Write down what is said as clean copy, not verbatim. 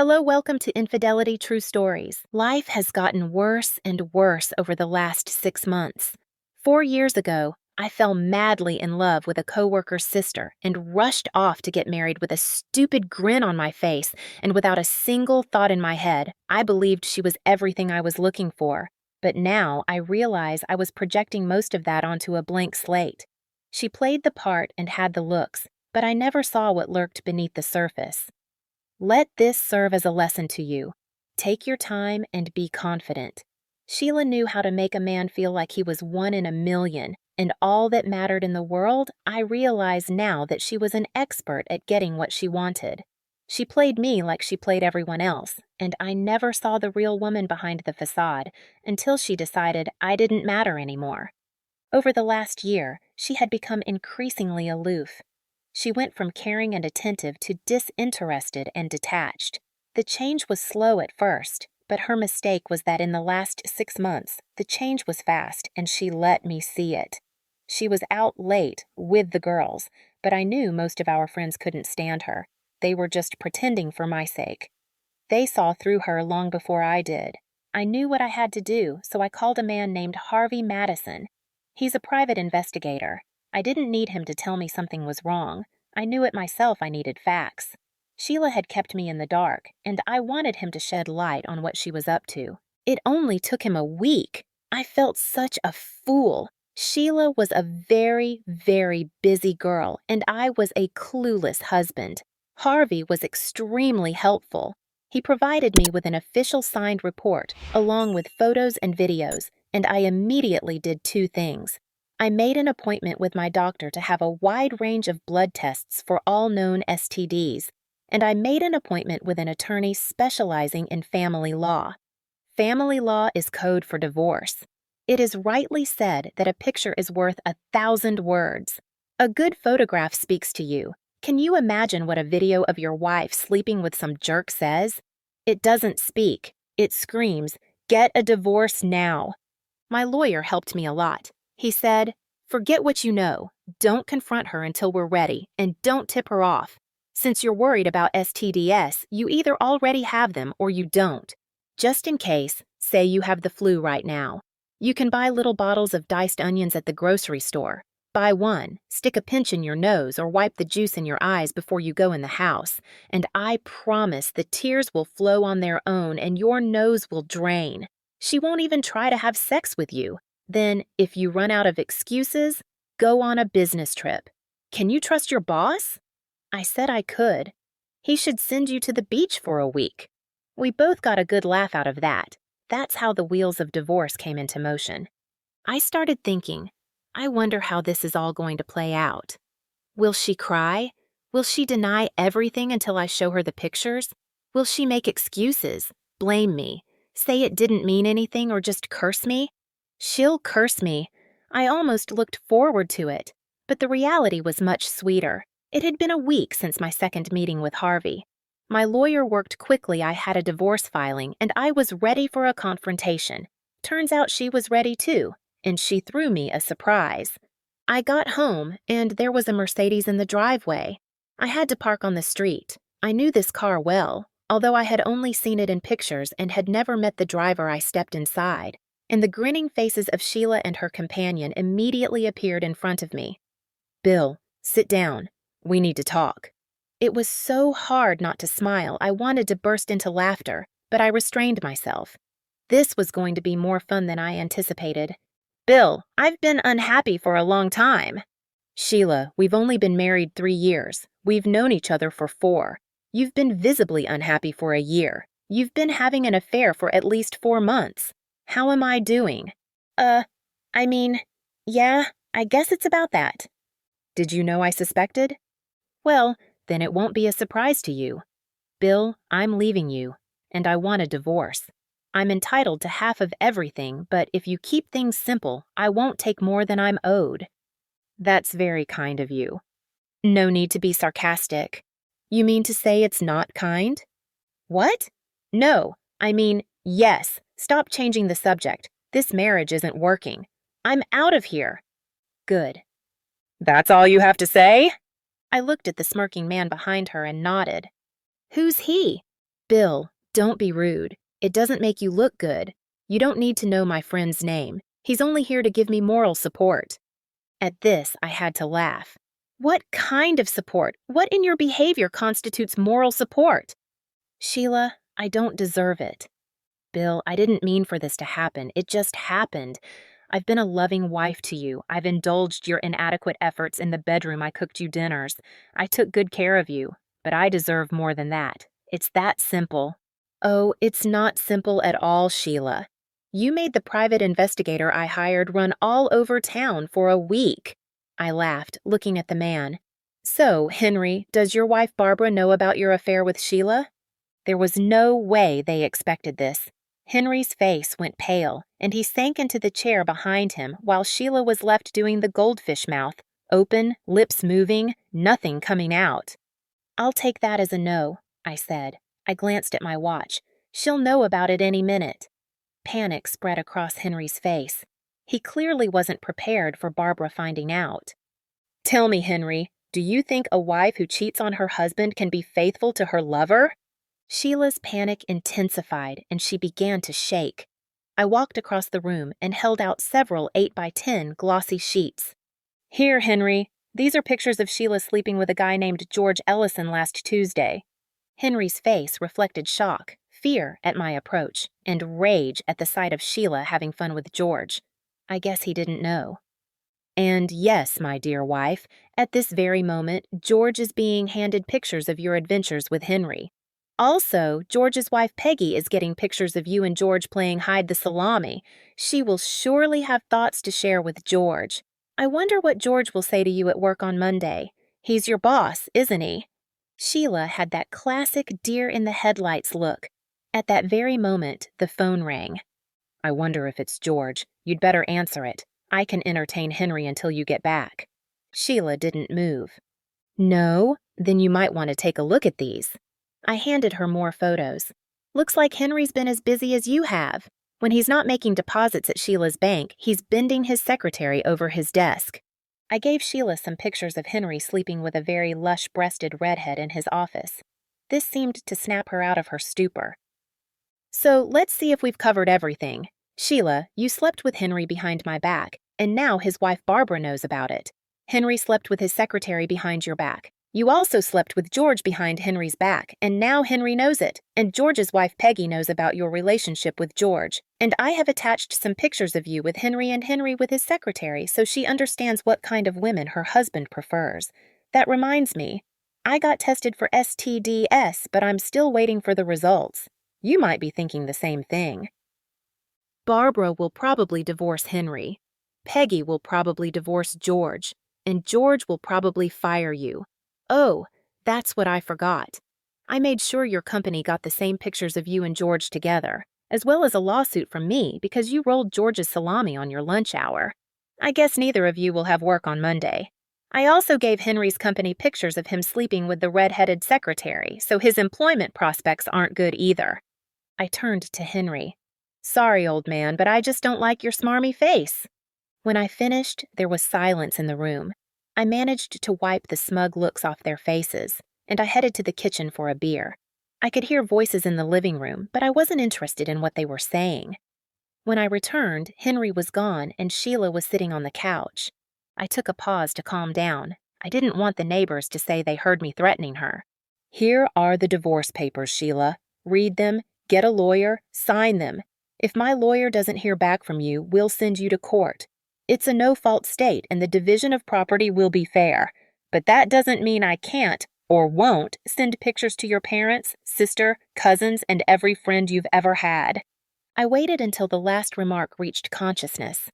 Hello, welcome to Infidelity True Stories. Life has gotten worse and worse over the last 6 months. 4 years ago, I fell madly in love with a coworker's sister and rushed off to get married with a stupid grin on my face and without a single thought in my head. I believed she was everything I was looking for, but now I realize I was projecting most of that onto a blank slate. She played the part and had the looks, but I never saw what lurked beneath the surface. Let this serve as a lesson to you. Take your time and be confident. Sheila knew how to make a man feel like he was one in a million, and all that mattered in the world. I realize now that she was an expert at getting what she wanted. She played me like she played everyone else, and I never saw the real woman behind the facade until she decided I didn't matter anymore. Over the last year, she had become increasingly aloof. She went from caring and attentive to disinterested and detached. The change was slow at first, but her mistake was that in the last 6 months, the change was fast and she let me see it. She was out late with the girls, but I knew most of our friends couldn't stand her. They were just pretending for my sake. They saw through her long before I did. I knew what I had to do, so I called a man named Harvey Madison. He's a private investigator. I didn't need him to tell me something was wrong. I knew it myself. I needed facts. Sheila had kept me in the dark, and I wanted him to shed light on what she was up to. It only took him a week. I felt such a fool. Sheila was a very, very busy girl, and I was a clueless husband. Harvey was extremely helpful. He provided me with an official signed report, along with photos and videos, and I immediately did two things. I made an appointment with my doctor to have a wide range of blood tests for all known STDs, and I made an appointment with an attorney specializing in family law. Family law is code for divorce. It is rightly said that a picture is worth 1,000 words. A good photograph speaks to you. Can you imagine what a video of your wife sleeping with some jerk says? It doesn't speak. It screams, "Get a divorce now." My lawyer helped me a lot. He said, "Forget what you know. Don't confront her until we're ready, and don't tip her off. Since you're worried about STDs, you either already have them or you don't. Just in case, say you have the flu right now. You can buy little bottles of diced onions at the grocery store. Buy one, stick a pinch in your nose, or wipe the juice in your eyes before you go in the house, and I promise the tears will flow on their own and your nose will drain. She won't even try to have sex with you. Then, if you run out of excuses, go on a business trip. Can you trust your boss?" I said I could. He should send you to the beach for a week. We both got a good laugh out of that. That's how the wheels of divorce came into motion. I started thinking, I wonder how this is all going to play out. Will she cry? Will she deny everything until I show her the pictures? Will she make excuses, blame me, say it didn't mean anything, or just curse me? She'll curse me. I almost looked forward to it, but the reality was much sweeter. It had been a week since my second meeting with Harvey. My lawyer worked quickly. I had a divorce filing, and I was ready for a confrontation. Turns out she was ready too, and she threw me a surprise. I got home, and there was a Mercedes in the driveway. I had to park on the street. I knew this car well, although I had only seen it in pictures and had never met the driver. I stepped inside, and the grinning faces of Sheila and her companion immediately appeared in front of me. "Bill, sit down. We need to talk." It was so hard not to smile. I wanted to burst into laughter, but I restrained myself. This was going to be more fun than I anticipated. "Bill, I've been unhappy for a long time." "Sheila, we've only been married 3 years. We've known each other for 4. You've been visibly unhappy for a year. You've been having an affair for at least 4 months. How am I doing?" I mean, yeah, I guess it's about that." "Did you know I suspected?" "Well, then it won't be a surprise to you. Bill, I'm leaving you, and I want a divorce. I'm entitled to half of everything, but if you keep things simple, I won't take more than I'm owed." "That's very kind of you." "No need to be sarcastic." "You mean to say it's not kind?" "What?" "No, I mean, yes. Stop changing the subject. This marriage isn't working. I'm out of here." "Good." "That's all you have to say?" I looked at the smirking man behind her and nodded. "Who's he?" Bill, don't be rude. It doesn't make you look good. You don't need to know my friend's name. He's only here to give me moral support. At this, I had to laugh. What kind of support? What in your behavior constitutes moral support? Sheila, I don't deserve it. Bill, I didn't mean for this to happen. It just happened. I've been a loving wife to you. I've indulged your inadequate efforts in the bedroom. I cooked you dinners. I took good care of you. But I deserve more than that. It's that simple. Oh, it's not simple at all, Sheila. You made the private investigator I hired run all over town for a week. I laughed, looking at the man. So, Henry, does your wife Barbara know about your affair with Sheila? There was no way they expected this. Henry's face went pale, and he sank into the chair behind him while Sheila was left doing the goldfish mouth, open, lips moving, nothing coming out. I'll take that as a no, I said. I glanced at my watch. She'll know about it any minute. Panic spread across Henry's face. He clearly wasn't prepared for Barbara finding out. Tell me, Henry, do you think a wife who cheats on her husband can be faithful to her lover? Sheila's panic intensified, and she began to shake. I walked across the room and held out several 8x10 glossy sheets. Here, Henry. These are pictures of Sheila sleeping with a guy named George Ellison last Tuesday. Henry's face reflected shock, fear at my approach, and rage at the sight of Sheila having fun with George. I guess he didn't know. And yes, my dear wife, at this very moment, George is being handed pictures of your adventures with Henry. Also, George's wife Peggy is getting pictures of you and George playing hide the salami. She will surely have thoughts to share with George. I wonder what George will say to you at work on Monday. He's your boss, isn't he? Sheila had that classic deer-in-the-headlights look. At that very moment, the phone rang. I wonder if it's George. You'd better answer it. I can entertain Henry until you get back. Sheila didn't move. No? Then you might want to take a look at these. I handed her more photos. Looks like Henry's been as busy as you have. When he's not making deposits at Sheila's bank, he's bending his secretary over his desk. I gave Sheila some pictures of Henry sleeping with a very lush-breasted redhead in his office. This seemed to snap her out of her stupor. So let's see if we've covered everything. Sheila, you slept with Henry behind my back, and now his wife Barbara knows about it. Henry slept with his secretary behind your back. You also slept with George behind Henry's back, and now Henry knows it, and George's wife Peggy knows about your relationship with George. And I have attached some pictures of you with Henry and Henry with his secretary so she understands what kind of women her husband prefers. That reminds me, I got tested for STDs, but I'm still waiting for the results. You might be thinking the same thing. Barbara will probably divorce Henry. Peggy will probably divorce George, and George will probably fire you. Oh, that's what I forgot. I made sure your company got the same pictures of you and George together, as well as a lawsuit from me because you rolled George's salami on your lunch hour. I guess neither of you will have work on Monday. I also gave Henry's company pictures of him sleeping with the red-headed secretary, so his employment prospects aren't good either. I turned to Henry. Sorry, old man, but I just don't like your smarmy face. When I finished, there was silence in the room. I managed to wipe the smug looks off their faces, and I headed to the kitchen for a beer. I could hear voices in the living room, but I wasn't interested in what they were saying. When I returned, Henry was gone and Sheila was sitting on the couch. I took a pause to calm down. I didn't want the neighbors to say they heard me threatening her. Here are the divorce papers, Sheila. Read them, get a lawyer, sign them. If my lawyer doesn't hear back from you, we'll send you to court. It's a no-fault state, and the division of property will be fair. But that doesn't mean I can't, or won't, send pictures to your parents, sister, cousins, and every friend you've ever had. I waited until the last remark reached consciousness.